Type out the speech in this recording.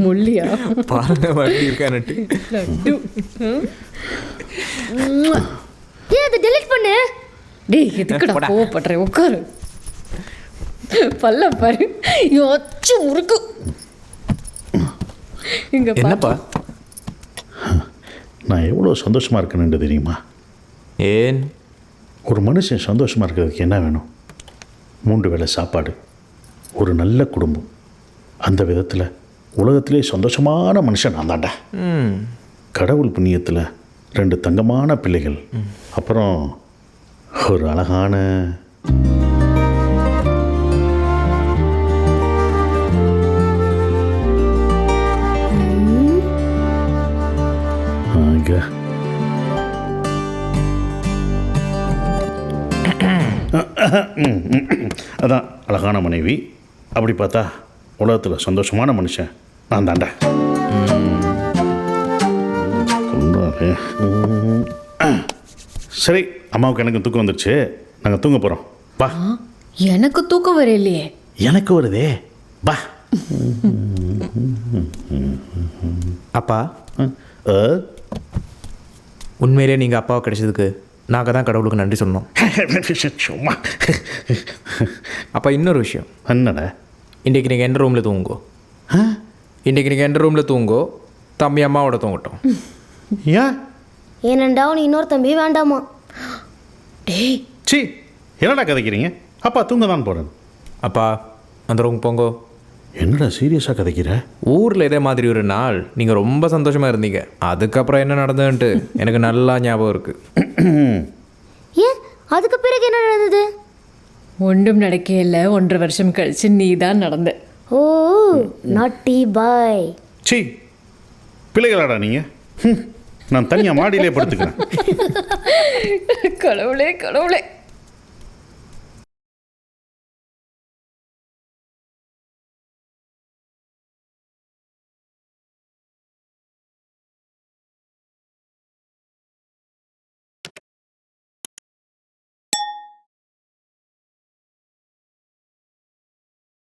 முள்ளியா பாருங்க வண்டி இருக்கானட்டு. ஏன் அதை டெலீட் பண்ணு? டேய் எதுக்குடா கோவப்படுறேன், உட்காரு. பல்ல பாரு, அச்சு முறுக்கு. இங்க என்னப்பா? நான் எவ்வளோ சந்தோஷமாக இருக்கேன்னு தெரியுமா? ஏன்? ஒரு மனுஷன் சந்தோஷமாக இருக்கிறதுக்கு என்ன வேணும்? 3 வேளை சாப்பாடு, ஒரு நல்ல குடும்பம். அந்த விதத்தில் உலகத்திலே சந்தோஷமான மனுஷன் நான் தாண்டா. கடவுள் புண்ணியத்தில் 2 தங்கமான பிள்ளைகள், அப்புறம் ஒரு அழகான அதான் அழகான மனைவி. அப்படி பார்த்தா உலகத்தில் சந்தோஷமான மனுஷன் நான் தாண்டா. சரி, அம்மாவுக்கு எனக்கு தூக்கம் வந்துருச்சு, நாங்கள் தூங்க போகிறோம். பா. எனக்கு தூக்கம் வர இல்லையே. எனக்கு வருதே, பா. அப்பா, உண்மையிலே நீங்கள் அப்பாவை கிடைச்சதுக்கு நாங்கள் தான் கடவுளுக்கு நன்றி சொன்னோம். சும்மா. அப்போ இன்னொரு விஷயம். என்னடா? இன்றைக்கி நீங்கள் எந்த ரூமில் தூங்கோ? இன்றைக்கி நீங்கள் எந்த ரூமில் தூங்கோ, தம்பி அம்மாவோட தூங்கட்டும். ஏன்? ஏனண்டா நீ இன்னொரு தம்பி வேண்டாமா? டேய் சி, என்னடா கதைக்கிறீங்க? அப்பா தூங்க தான் போகிறேன். அப்பா அந்த ரூம் போங்கோ. என்னடா சீரியஸாக கதைக்கிற? ஊரில் இதே மாதிரி ஒரு நாள் நீங்கள் ரொம்ப சந்தோஷமாக இருந்தீங்க. அதுக்கப்புறம் என்ன நடந்ததுன்ட்டு எனக்கு நல்லா ஞாபகம் இருக்குது. ஏன் அதுக்கு பிறகு என்ன நடந்தது? ஒன்றும் நடக்கே இல்லை. 1.5 வருஷம் கழிச்சு நீ தான் நடந்த. ஓ நாட்டி பாய். சி, பிள்ளைகளாடா நீங்கள்? நான் தனியாக மாடியிலே படுத்துக்கிறேன். கடவுளே கடவுளே.